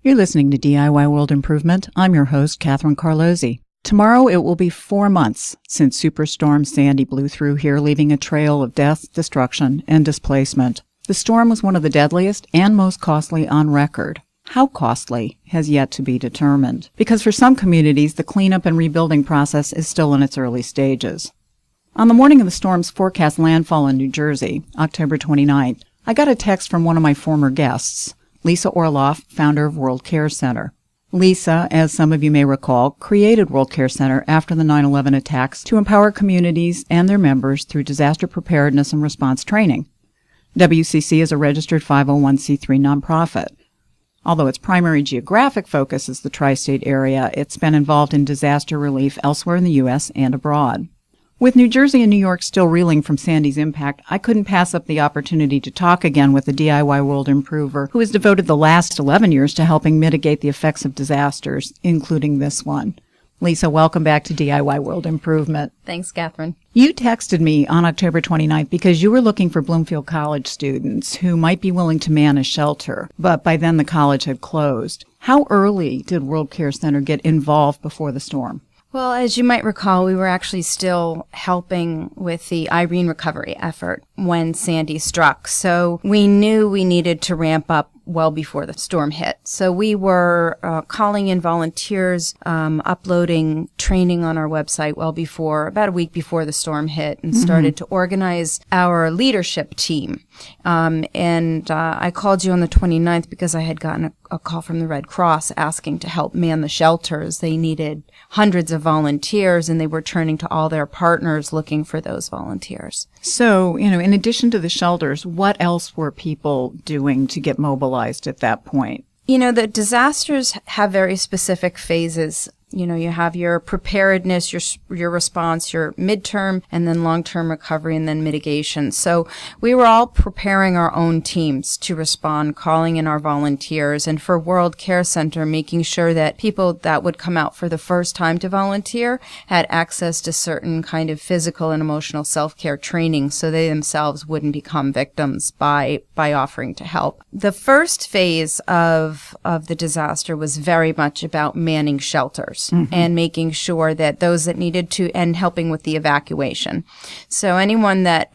You're listening to DIY World Improvement. I'm your host, Catherine Carlozzi. Tomorrow it will be 4 months since Superstorm Sandy blew through here, leaving a trail of death, destruction, and displacement. The storm was one of the deadliest and most costly on record. How costly has yet to be determined, because for some communities, the cleanup and rebuilding process is still in its early stages. On the morning of the storm's forecast landfall in New Jersey, October 29th, I got a text from one of my former guests, Lisa Orloff, founder of World Care Center. Lisa, as some of you may recall, created World Care Center after the 9/11 attacks to empower communities and their members through disaster preparedness and response training. WCC is a registered 501c3 nonprofit. Although its primary geographic focus is the tri-state area, it's been involved in disaster relief elsewhere in the U.S. and abroad. With New Jersey and New York still reeling from Sandy's impact, I couldn't pass up the opportunity to talk again with a DIY world improver who has devoted the last 11 years to helping mitigate the effects of disasters, including this one. Lisa, welcome back to DIY World Improvement. Thanks, Catherine. You texted me on October 29th because you were looking for Bloomfield College students who might be willing to man a shelter, but by then the college had closed. How early did World Care Center get involved before the storm? Well, as you might recall, we were actually still helping with the Irene recovery effort when Sandy struck. So we knew we needed to ramp up well before the storm hit. So we were calling in volunteers, uploading training on our website about a week before the storm hit, and started to organize our leadership team. I called you on the 29th because I had gotten a call from the Red Cross asking to help man the shelters. They needed hundreds of volunteers, and they were turning to all their partners looking for those volunteers. So, in addition to the shelters, what else were people doing to get mobilized at that point? The disasters have very specific phases. You have your preparedness, your response, your midterm, and then long-term recovery, and then mitigation. So we were all preparing our own teams to respond, calling in our volunteers, and for World Care Center, making sure that people that would come out for the first time to volunteer had access to certain kind of physical and emotional self-care training so they themselves wouldn't become victims by offering to help. The first phase of the disaster was very much about manning shelters. And making sure that those that needed to, and helping with the evacuation. So anyone that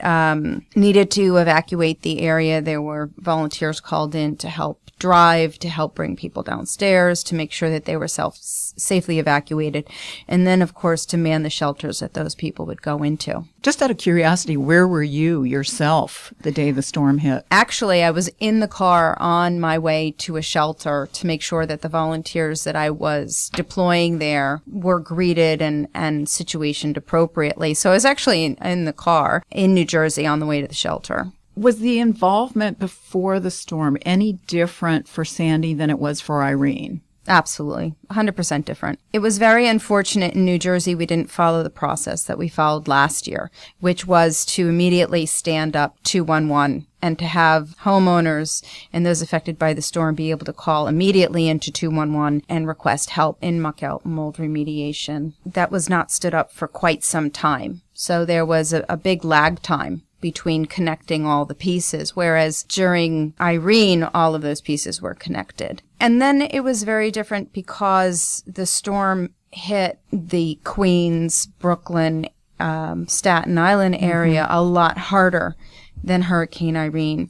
needed to evacuate the area, there were volunteers called in to help drive, to help bring people downstairs, to make sure that they were safely evacuated, and then, of course, to man the shelters that those people would go into. Just out of curiosity, where were you yourself the day the storm hit? Actually, I was in the car on my way to a shelter to make sure that the volunteers that I was deploying there were greeted and situationed appropriately. So I was actually in the car in New Jersey on the way to the shelter. Was the involvement before the storm any different for Sandy than it was for Irene? Absolutely. 100% different. It was very unfortunate in New Jersey we didn't follow the process that we followed last year, which was to immediately stand up 211 and to have homeowners and those affected by the storm be able to call immediately into 211 and request help in muck-out mold remediation. That was not stood up for quite some time. So there was a big lag time between connecting all the pieces, whereas during Irene, all of those pieces were connected. And then it was very different because the storm hit the Queens, Brooklyn, Staten Island area a lot harder than Hurricane Irene.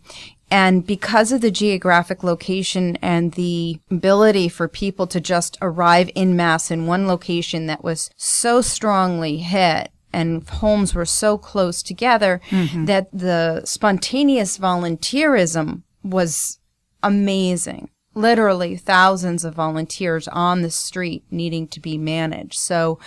And because of the geographic location and the ability for people to just arrive en masse in one location that was so strongly hit, and homes were so close together that the spontaneous volunteerism was amazing. Literally thousands of volunteers on the street needing to be managed. So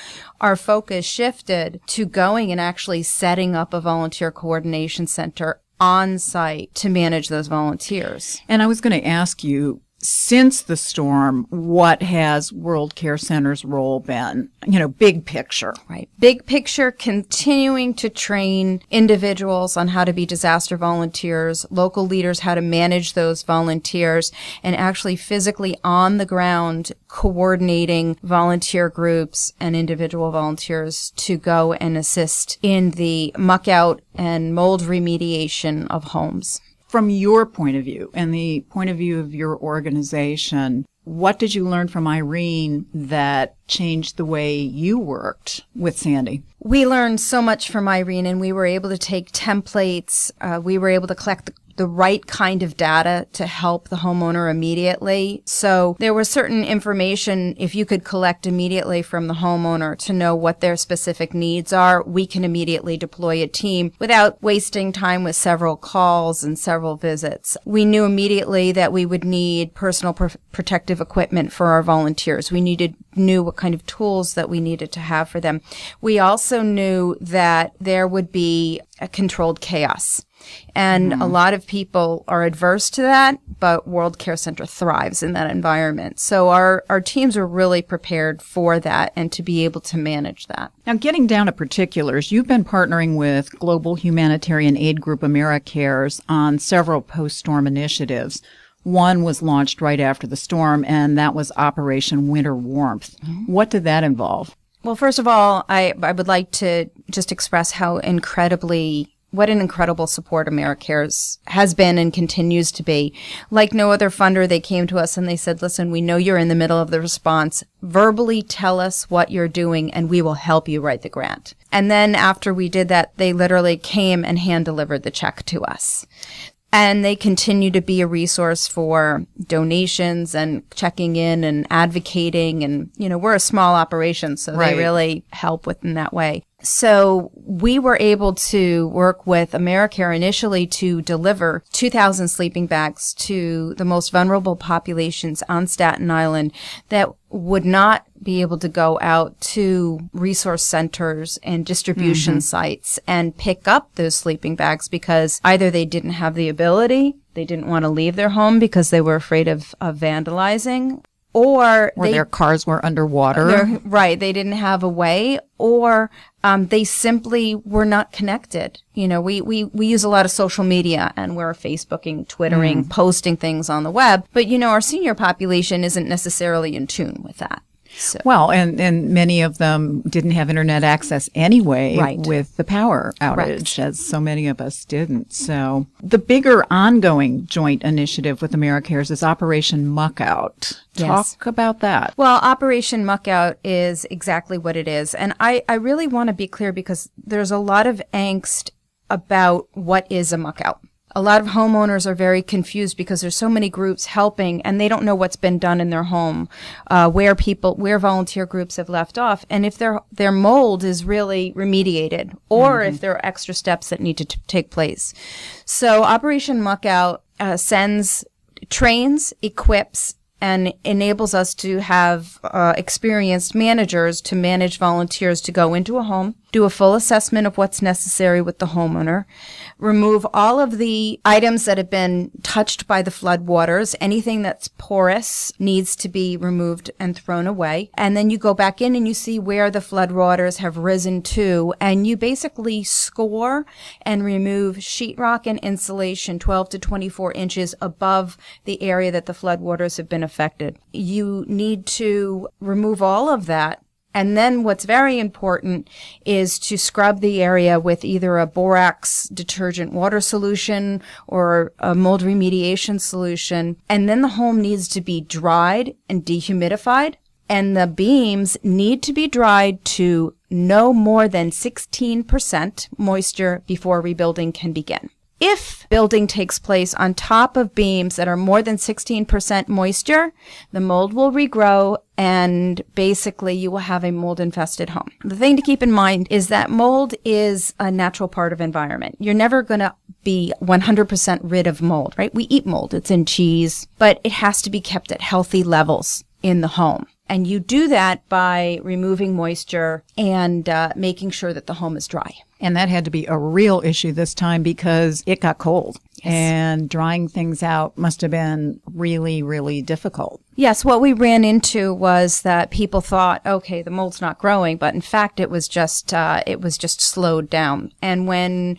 our focus shifted to going and actually setting up a volunteer coordination center on site to manage those volunteers. And I was going to ask you, since the storm, what has World Care Center's role been? Big picture. Right. Big picture, continuing to train individuals on how to be disaster volunteers, local leaders how to manage those volunteers, and actually physically on the ground coordinating volunteer groups and individual volunteers to go and assist in the muck out and mold remediation of homes. From your point of view and the point of view of your organization, What did you learn from Irene that changed the way you worked with Sandy? We learned so much from Irene, and we were able to take templates. We were able to collect the right kind of data to help the homeowner immediately. So there was certain information, if you could collect immediately from the homeowner to know what their specific needs are, we can immediately deploy a team without wasting time with several calls and several visits. We knew immediately that we would need personal protective equipment for our volunteers. We knew what kind of tools that we needed to have for them. We also knew that there would be a controlled chaos. And a lot of people are adverse to that, but World Care Center thrives in that environment. So our teams are really prepared for that and to be able to manage that. Now, getting down to particulars, you've been partnering with global humanitarian aid group AmeriCares on several post-storm initiatives. One was launched right after the storm, and that was Operation Winter Warmth. What did that involve? Well, first of all, I would like to just express what an incredible support AmeriCares has been and continues to be. Like no other funder, they came to us and they said, listen, we know you're in the middle of the response. Verbally tell us what you're doing and we will help you write the grant. And then after we did that, they literally came and hand delivered the check to us. And they continue to be a resource for donations and checking in and advocating. And, we're a small operation, so They really help in that way. So we were able to work with AmeriCare initially to deliver 2,000 sleeping bags to the most vulnerable populations on Staten Island that would not be able to go out to resource centers and distribution sites and pick up those sleeping bags because either they didn't have the ability, they didn't want to leave their home because they were afraid of vandalizing, or their cars were underwater. Right. They didn't have a way, or they simply were not connected. We use a lot of social media, and we're Facebooking, Twittering, posting things on the web. But, our senior population isn't necessarily in tune with that. So. Well, and many of them didn't have internet access anyway with the power outage, as so many of us didn't. So the bigger ongoing joint initiative with AmeriCares is Operation Muckout. Yes. Talk about that. Well, Operation Muckout is exactly what it is. And I really want to be clear because there's a lot of angst about what is a muckout. A lot of homeowners are very confused because there's so many groups helping and they don't know what's been done in their home, where volunteer groups have left off, and if their mold is really remediated, or if there are extra steps that need to take place. So Operation Muckout trains, equips, and enables us to have experienced managers to manage volunteers to go into a home, do a full assessment of what's necessary with the homeowner, remove all of the items that have been touched by the floodwaters. Anything that's porous needs to be removed and thrown away. And then you go back in and you see where the floodwaters have risen to, and you basically score and remove sheetrock and insulation 12 to 24 inches above the area that the floodwaters have been affected. You need to remove all of that. And then what's very important is to scrub the area with either a borax detergent water solution or a mold remediation solution. And then the home needs to be dried and dehumidified. And the beams need to be dried to no more than 16% moisture before rebuilding can begin. If building takes place on top of beams that are more than 16% moisture, the mold will regrow and basically you will have a mold-infested home. The thing to keep in mind is that mold is a natural part of environment. You're never going to be 100% rid of mold, right? We eat mold. It's in cheese, but it has to be kept at healthy levels in the home. And you do that by removing moisture and making sure that the home is dry. And that had to be a real issue this time because it got cold. Yes. And drying things out must have been really, really difficult. Yes, what we ran into was that people thought, okay, the mold's not growing, but in fact it was just slowed down. And when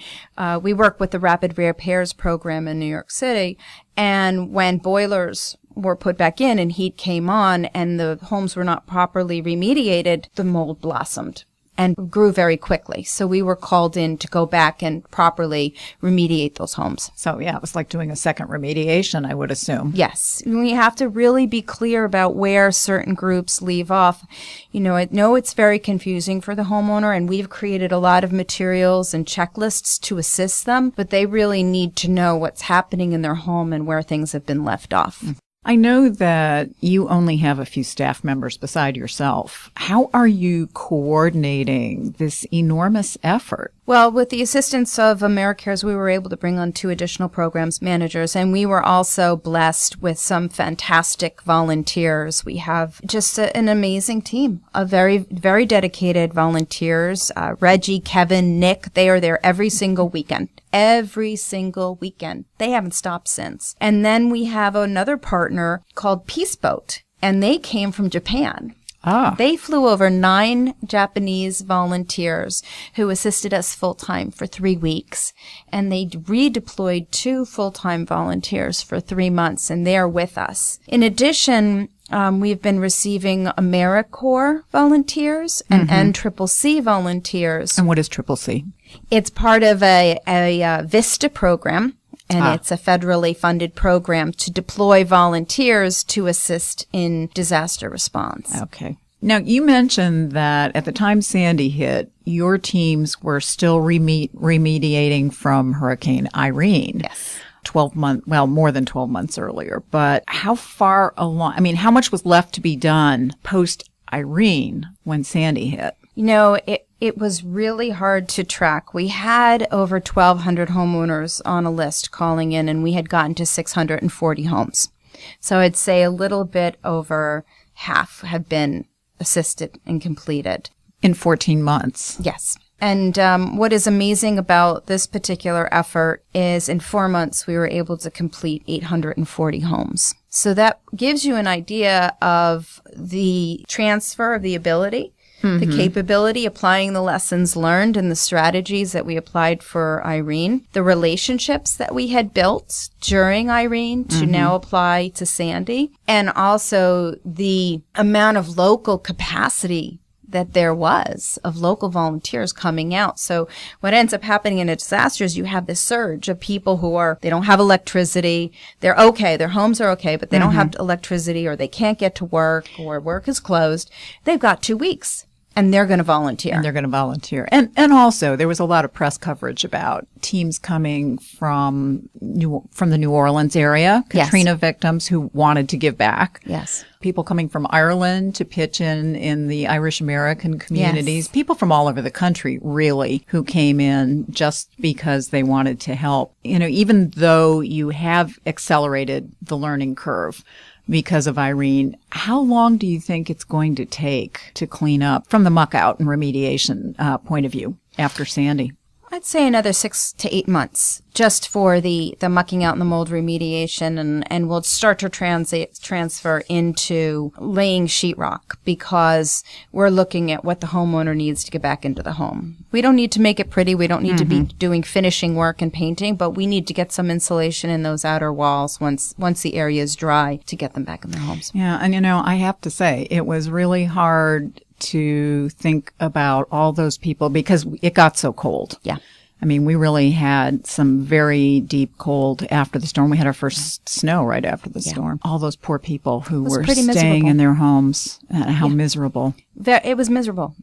we work with the Rapid Repairs program in New York City, and when boilers were put back in and heat came on and the homes were not properly remediated, the mold blossomed. and grew very quickly. So we were called in to go back and properly remediate those homes. So, yeah, it was like doing a second remediation, I would assume. Yes. We have to really be clear about where certain groups leave off. I know it's very confusing for the homeowner, and we've created a lot of materials and checklists to assist them, but they really need to know what's happening in their home and where things have been left off. I know that you only have a few staff members beside yourself. How are you coordinating this enormous effort? Well, with the assistance of AmeriCares, we were able to bring on 2 additional programs managers, and we were also blessed with some fantastic volunteers. We have just an amazing team of very, very dedicated volunteers. Reggie, Kevin, Nick, they are there every single weekend. Every single weekend. They haven't stopped since. And then we have another partner called Peace Boat, and they came from Japan. They flew over 9 Japanese volunteers who assisted us full-time for 3 weeks, and they redeployed 2 full-time volunteers for 3 months, and they're with us. In addition, we've been receiving AmeriCorps volunteers and NCCC volunteers. And what is CCC? It's part of a VISTA program. And it's a federally funded program to deploy volunteers to assist in disaster response. Okay. Now, you mentioned that at the time Sandy hit, your teams were still remediating from Hurricane Irene. Yes. More than 12 months earlier. But how far along, how much was left to be done post Irene when Sandy hit? It was really hard to track. We had over 1,200 homeowners on a list calling in, and we had gotten to 640 homes. So I'd say a little bit over half have been assisted and completed. In 14 months? Yes. And what is amazing about this particular effort is in 4 months, we were able to complete 840 homes. So that gives you an idea of the transfer of the ability, the capability, applying the lessons learned and the strategies that we applied for Irene, the relationships that we had built during Irene to now apply to Sandy, and also the amount of local capacity that there was of local volunteers coming out. So what ends up happening in a disaster is you have this surge of people they don't have electricity. They're okay. Their homes are okay, but they don't have electricity, or they can't get to work, or work is closed. They've got 2 weeks. And they're going to volunteer. And also, there was a lot of press coverage about teams coming from the New Orleans area, Katrina victims who wanted to give back. Yes. People coming from Ireland to pitch in the Irish American communities. Yes. People from all over the country, really, who came in just because they wanted to help. Even though you have accelerated the learning curve because of Irene, how long do you think it's going to take to clean up from the muck out and remediation point of view after Sandy? I'd say another 6 to 8 months just for the mucking out and the mold remediation, and we'll start to transfer into laying sheetrock, because we're looking at what the homeowner needs to get back into the home. We don't need to make it pretty. We don't need to be doing finishing work and painting, but we need to get some insulation in those outer walls once the area is dry to get them back in their homes. Yeah, and I have to say, it was really hard to think about all those people because it got so cold. Yeah. We really had some very deep cold after the storm. We had our first snow right after the storm. All those poor people who were staying in their homes. How miserable. It was miserable.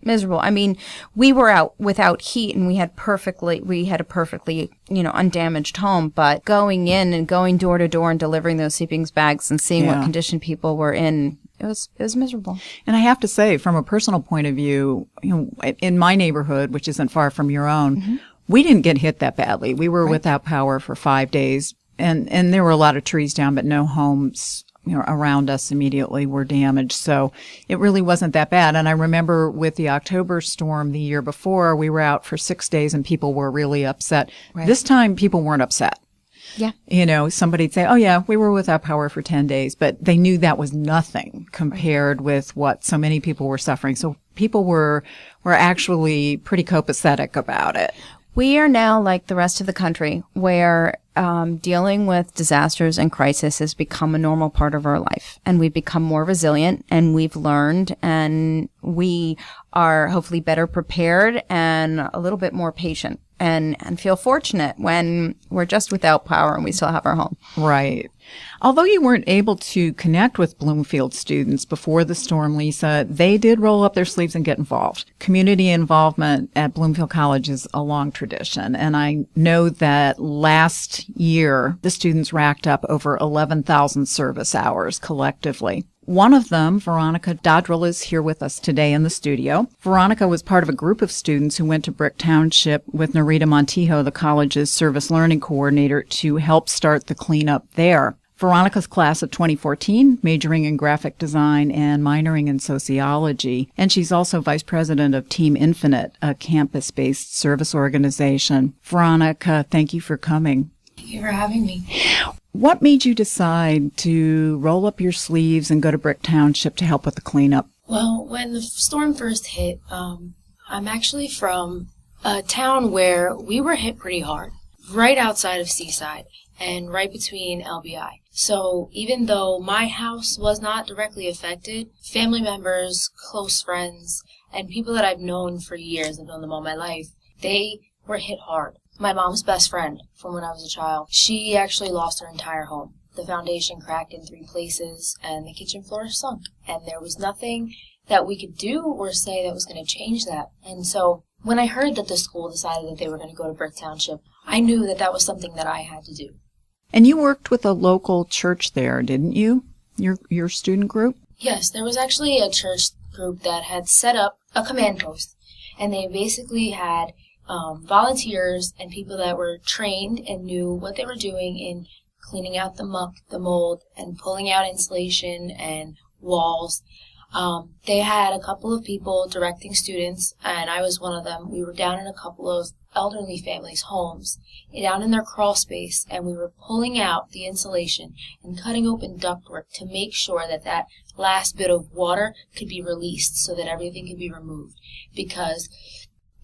We were out without heat, and we had a perfectly, undamaged home, but going in and going door to door and delivering those sleeping bags and seeing what condition people were in, it was miserable. And I have to say, from a personal point of view, in my neighborhood, which isn't far from your own, we didn't get hit that badly. We were without power for 5 days, and there were a lot of trees down, but no homes around us immediately were damaged. So it really wasn't that bad. And I remember with the October storm the year before, we were out for 6 days and people were really upset. Right. This time, people weren't upset. Yeah. Somebody'd say, oh, yeah, we were without power for 10 days, but they knew that was nothing compared with what so many people were suffering. So people were actually pretty copacetic about it. We are now like the rest of the country where dealing with disasters and crisis has become a normal part of our life. And we've become more resilient, and we've learned, and we are hopefully better prepared and a little bit more patient and feel fortunate when we're just without power and we still have our home. Right. Although you weren't able to connect with Bloomfield students before the storm, Lisa, they did roll up their sleeves and get involved. Community involvement at Bloomfield College is a long tradition, and I know that last year the students racked up over 11,000 service hours collectively. One of them, Veronic Dodrill, is here with us today in the studio. Veronica was part of a group of students who went to Brick Township with Narita Montijo, the college's service learning coordinator, to help start the cleanup there. Veronica's class of 2014, majoring in graphic design and minoring in sociology. And she's also vice president of Team Infinite, a campus-based service organization. Veronica, thank you for coming. Thank you for having me. What made you decide to roll up your sleeves and go to Brick Township to help with the cleanup? Well, when the storm first hit, I'm actually from a town where we were hit pretty hard, right outside of Seaside and right between LBI. So even though my house was not directly affected, family members, close friends, and people that I've known for years, I've known them all my life, they were hit hard. My mom's best friend from when I was a child, she actually lost her entire home. The foundation cracked in 3 places and the kitchen floor sunk. And there was nothing that we could do or say that was going to change that. And so when I heard that the school decided that they were going to go to Brick Township, I knew that that was something that I had to do. And you worked with a local church there, didn't you? Your student group? Yes, there was actually a church group that had set up a command post. And they basically had volunteers and people that were trained and knew what they were doing in cleaning out the muck, the mold, and pulling out insulation and walls. They had a couple of people directing students, and I was one of them. We were down in a couple of elderly families' homes, down in their crawl space, and we were pulling out the insulation and cutting open ductwork to make sure that that last bit of water could be released so that everything could be removed. Because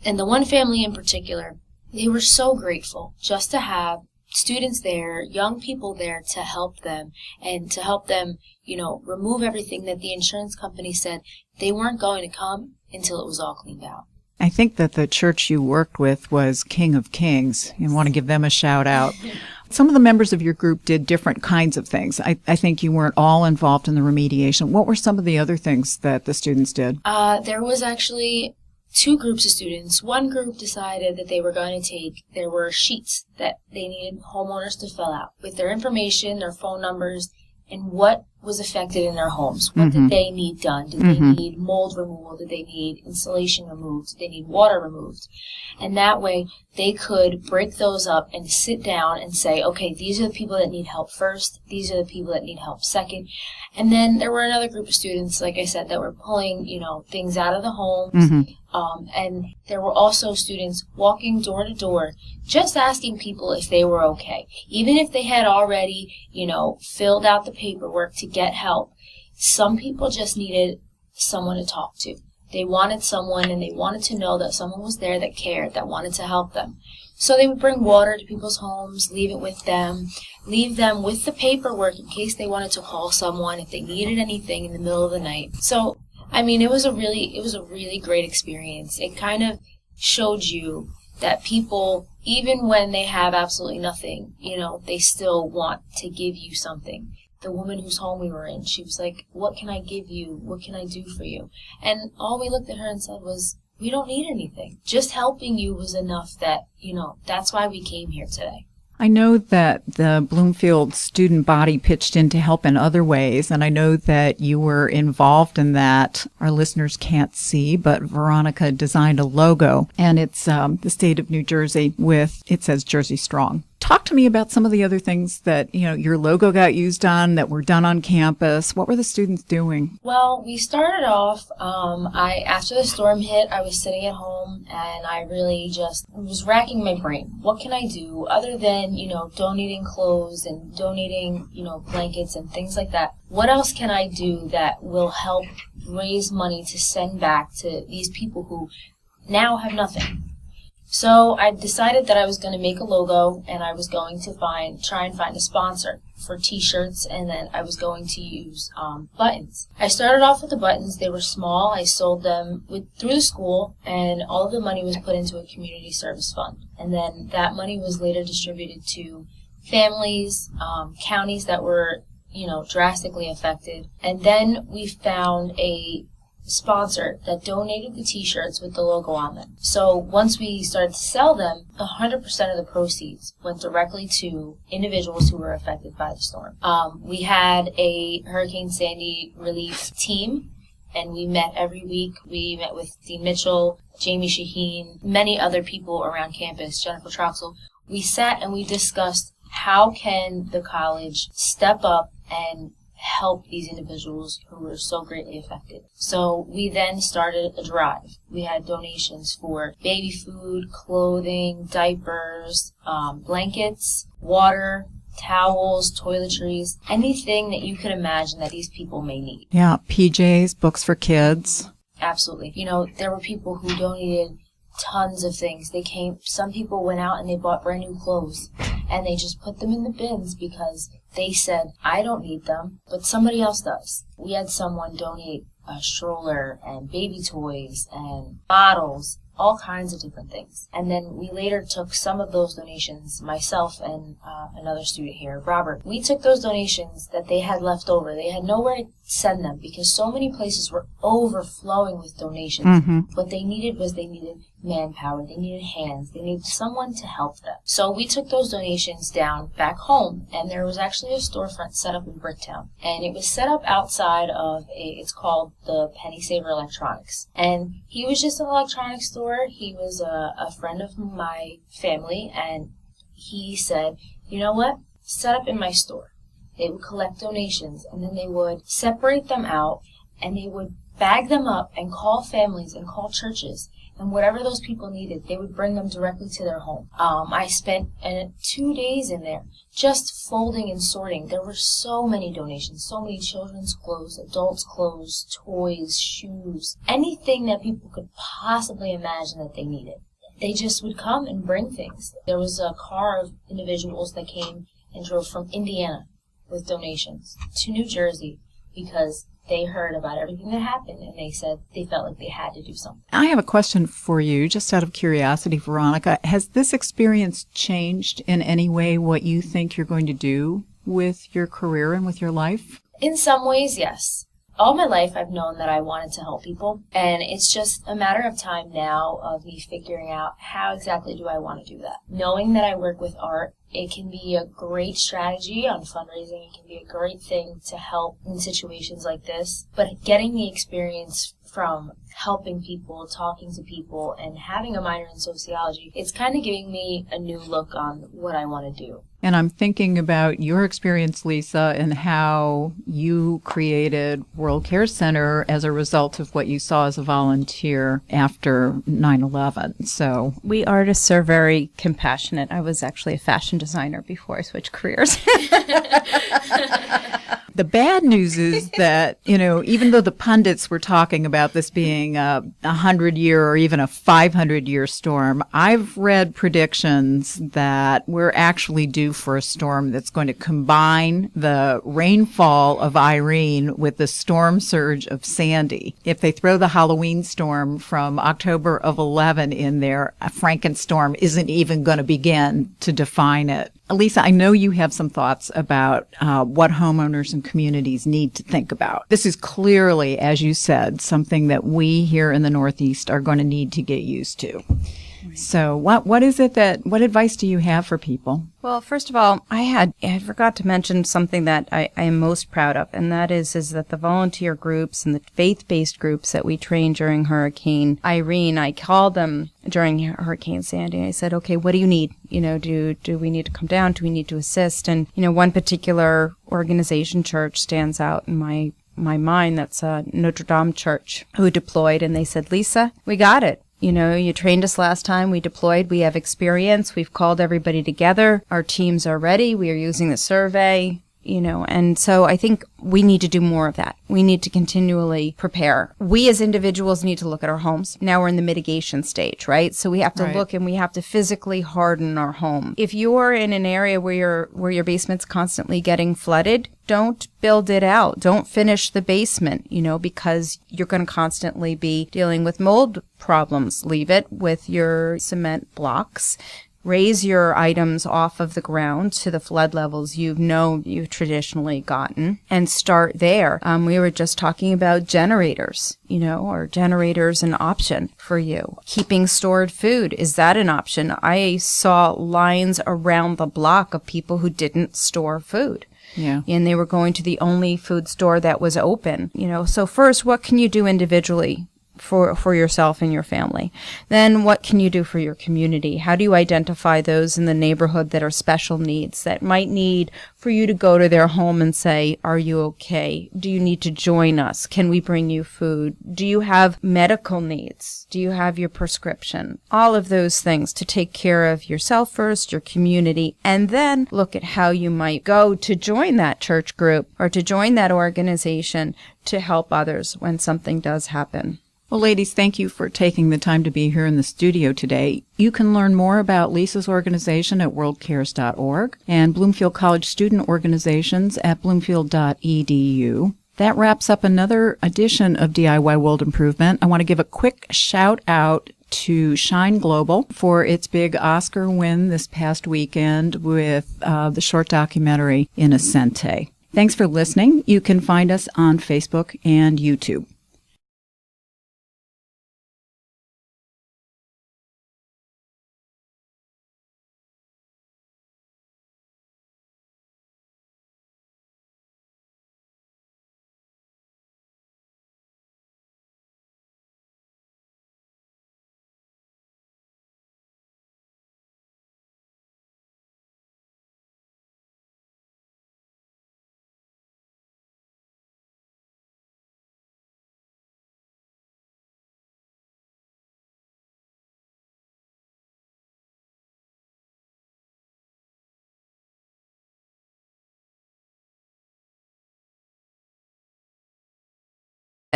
and the one family in particular, they were so grateful just to have students there, young people there to help them and to help them, remove everything that the insurance company said they weren't going to come until it was all cleaned out. I think that the church you worked with was King of Kings. You want to give them a shout out. Some of the members of your group did different kinds of things. I think you weren't all involved in the remediation. What were some of the other things that the students did? There was actually 2 groups of students. One group decided that they were going to there were sheets that they needed homeowners to fill out with their information, their phone numbers, and what was affected in their homes. What did they need done? Did they need mold removal? Did they need insulation removed? Did they need water removed? And that way they could break those up and sit down and say, okay, these are the people that need help first. These are the people that need help second. And then there were another group of students, like I said, that were pulling, things out of the homes. And there were also students walking door to door, just asking people if they were okay. Even if they had already, filled out the paperwork to get help, some people just needed someone to talk to. They wanted someone, and they wanted to know that someone was there that cared, that wanted to help them. So they would bring water to people's homes, leave it with them, leave them with the paperwork in case they wanted to call someone if they needed anything in the middle of the night. So it was a really great experience. It kind of showed you that people, even when they have absolutely nothing, they still want to give you something. The woman whose home we were in, she was like, what can I give you? What can I do for you? And all we looked at her and said was, we don't need anything. Just helping you was enough that, that's why we came here today. I know that the Bloomfield student body pitched in to help in other ways, and I know that you were involved in that. Our listeners can't see, but Veronica designed a logo, and it's the state of New Jersey it says Jersey Strong. Talk to me about some of the other things that, your logo got used on, that were done on campus. What were the students doing? Well, we started off, after the storm hit, I was sitting at home and I really just was racking my brain. What can I do other than, donating clothes and donating, blankets and things like that? What else can I do that will help raise money to send back to these people who now have nothing? So I decided that I was going to make a logo, and I was going to try and find a sponsor for t-shirts, and then I was going to use buttons. I started off with the buttons. They were small. I sold them through the school, and all of the money was put into a community service fund. And then that money was later distributed to families, counties that were, drastically affected. And then we found a sponsor that donated the t-shirts with the logo on them. So once we started to sell them, 100% of the proceeds went directly to individuals who were affected by the storm. We had a Hurricane Sandy relief team, and we met every week. We met with Dean Mitchell, Jamie Shaheen, many other people around campus, Jennifer Troxel. We sat and we discussed how can the college step up and help these individuals who were so greatly affected. So we then started a drive. We had donations for baby food, clothing, diapers, blankets, water, towels, toiletries, anything that you could imagine that these people may need. Yeah, PJs, books for kids. Absolutely. There were people who donated tons of things. Some people went out and they bought brand new clothes, and they just put them in the bins because they said, I don't need them, but somebody else does. We had someone donate a stroller and baby toys and bottles, all kinds of different things. And then we later took some of those donations, myself and another student here, Robert. We took those donations that they had left over. They had nowhere to send them because so many places were overflowing with donations. Mm-hmm. What they needed manpower. They needed hands. They needed someone to help them. So we took those donations down back home, and there was actually a storefront set up in Bricktown. And it was set up outside of it's called the Penny Saver Electronics. And he was just an electronics store. He was a friend of my family, and he said, you know what? Set up in my store. They would collect donations, and then they would separate them out, and they would bag them up and call families and call churches. And whatever those people needed, they would bring them directly to their home. I spent 2 days in there just folding and sorting. There were so many donations, so many children's clothes, adults' clothes, toys, shoes, anything that people could possibly imagine that they needed. They just would come and bring things. There was a car of individuals that came and drove from Indiana with donations to New Jersey because they heard about everything that happened, and they said they felt like they had to do something. I have a question for you, just out of curiosity, Veronica. Has this experience changed in any way what you think you're going to do with your career and with your life? In some ways, yes. All my life, I've known that I wanted to help people, and it's just a matter of time now of me figuring out how exactly do I want to do that. Knowing that I work with art, it can be a great strategy on fundraising. It can be a great thing to help in situations like this, but getting the experience from helping people, talking to people, and having a minor in sociology, it's kind of giving me a new look on what I want to do. And I'm thinking about your experience, Lisa, and how you created World Care Center as a result of what you saw as a volunteer after 9/11. So we artists are very compassionate. I was actually a fashion designer before I switched careers. The bad news is that, even though the pundits were talking about this being a 100-year or even a 500-year storm, I've read predictions that we're actually due for a storm that's going to combine the rainfall of Irene with the storm surge of Sandy. If they throw the Halloween storm from October of 11 in there, a Frankenstorm isn't even going to begin to define it. Lisa, I know you have some thoughts about what homeowners and communities need to think about. This is clearly, as you said, something that we here in the Northeast are going to need to get used to. Right. So what advice do you have for people? Well, first of all, I forgot to mention something that I am most proud of, and that is that the volunteer groups and the faith-based groups that we trained during Hurricane Irene, I called them during Hurricane Sandy. I said, okay, what do you need? Do we need to come down? Do we need to assist? And, one particular organization, church, stands out in my mind. That's Notre Dame Church, who deployed, and they said, Lisa, we got it. You trained us last time. We deployed. We have experience. We've called everybody together. Our teams are ready. We are using the survey. And so I think we need to do more of that. We need to continually prepare. We as individuals need to look at our homes. Now we're in the mitigation stage, right? So we have to look and we have to physically harden our home. If you're in an area where your basement's constantly getting flooded, don't build it out. Don't finish the basement, because you're going to constantly be dealing with mold problems. Leave it with your cement blocks. Raise your items off of the ground to the flood levels you've traditionally gotten, and start there. We were just talking about generators, are generators an option for you? Keeping stored food, is that an option? I saw lines around the block of people who didn't store food. Yeah. And they were going to the only food store that was open. So first, what can you do individually for yourself and your family? Then what can you do for your community? How do you identify those in the neighborhood that are special needs, that might need for you to go to their home and say, are you okay? Do you need to join us? Can we bring you food? Do you have medical needs? Do you have your prescription? All of those things to take care of yourself first, your community, and then look at how you might go to join that church group or to join that organization to help others when something does happen. Well, ladies, thank you for taking the time to be here in the studio today. You can learn more about Lisa's organization at worldcares.org and Bloomfield College student organizations at bloomfield.edu. That wraps up another edition of DIY World Improvement. I want to give a quick shout out to Shine Global for its big Oscar win this past weekend with the short documentary Innocente. Thanks for listening. You can find us on Facebook and YouTube.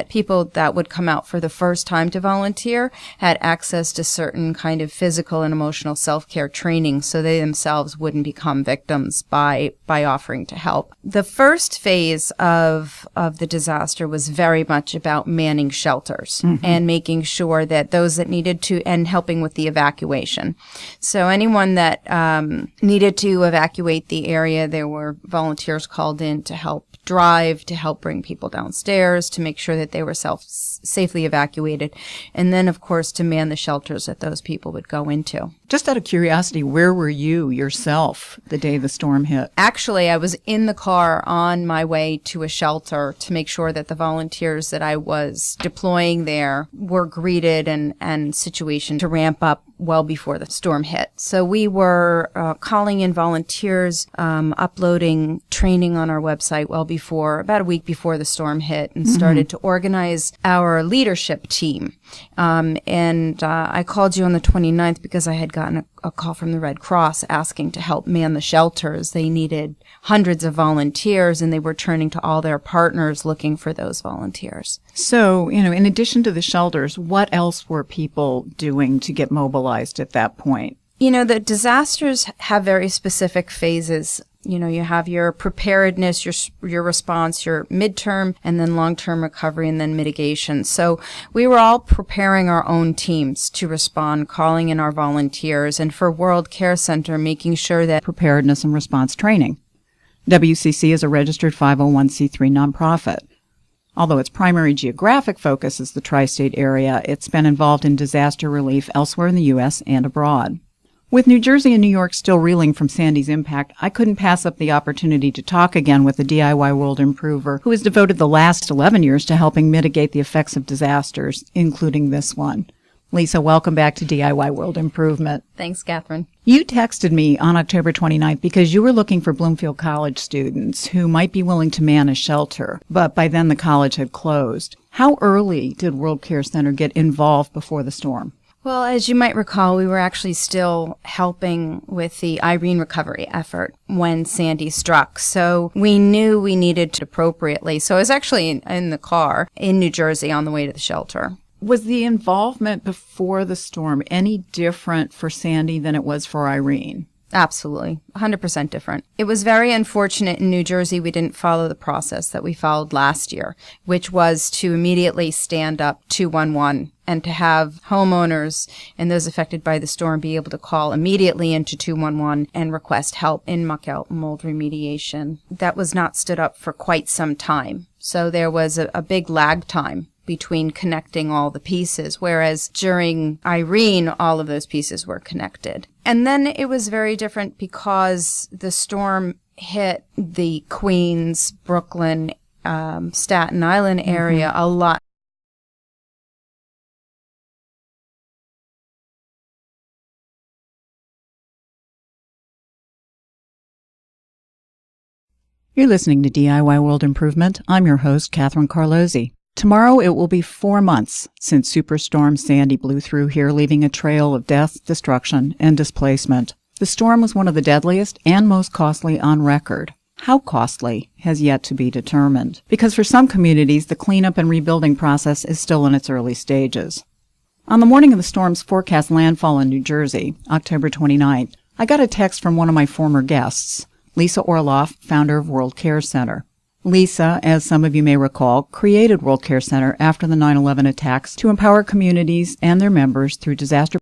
People that would come out for the first time to volunteer had access to certain kind of physical and emotional self-care training so they themselves wouldn't become victims by offering to help. The first phase of the disaster was very much about manning shelters and making sure that those that needed to, and helping with the evacuation. So anyone that needed to evacuate the area, there were volunteers called in to help drive, to help bring people downstairs, to make sure that they were safely evacuated, and then, of course, to man the shelters that those people would go into. Just out of curiosity, where were you yourself the day the storm hit? Actually, I was in the car on my way to a shelter to make sure that the volunteers that I was deploying there were greeted and situation to ramp up well before the storm hit. So we were calling in volunteers, uploading training on our website about a week before the storm hit, and started to organize our leadership team. And I called you on the 29th because I had gotten a call from the Red Cross asking to help man the shelters. They needed hundreds of volunteers, and they were turning to all their partners looking for those volunteers. So, in addition to the shelters, what else were people doing to get mobilized at that point? The disasters have very specific phases. You have your preparedness, your response, your midterm, and then long-term recovery, and then mitigation. So we were all preparing our own teams to respond, calling in our volunteers, and for World Care Center, making sure that preparedness and response training. WCC is a registered 501c3 nonprofit. Although its primary geographic focus is the tri-state area, it's been involved in disaster relief elsewhere in the U.S. and abroad. With New Jersey and New York still reeling from Sandy's impact, I couldn't pass up the opportunity to talk again with a DIY World Improver who has devoted the last 11 years to helping mitigate the effects of disasters, including this one. Lisa, welcome back to DIY World Improvement. Thanks, Catherine. You texted me on October 29th because you were looking for Bloomfield College students who might be willing to man a shelter, but by then the college had closed. How early did World Care Center get involved before the storm? Well, as you might recall, we were actually still helping with the Irene recovery effort when Sandy struck. So we knew we needed to appropriately. So I was actually in the car in New Jersey on the way to the shelter. Was the involvement before the storm any different for Sandy than it was for Irene? Absolutely. 100% different. It was very unfortunate in New Jersey we didn't follow the process that we followed last year, which was to immediately stand up 211 and to have homeowners and those affected by the storm be able to call immediately into 211 and request help in muck-out mold remediation. That was not stood up for quite some time. So there was a big lag time between connecting all the pieces, whereas during Irene, all of those pieces were connected. And then it was very different because the storm hit the Queens, Brooklyn, Staten Island area a lot. You're listening to DIY World Improvement. I'm your host, Catherine Carlozzi. Tomorrow it will be 4 months since Superstorm Sandy blew through here, leaving a trail of death, destruction, and displacement. The storm was one of the deadliest and most costly on record. How costly has yet to be determined, because for some communities the cleanup and rebuilding process is still in its early stages. On the morning of the storm's forecast landfall in New Jersey, October 29th, I got a text from one of my former guests, Lisa Orloff, founder of World Care Center. Lisa, as some of you may recall, created World Care Center after the 9/11 attacks to empower communities and their members through disaster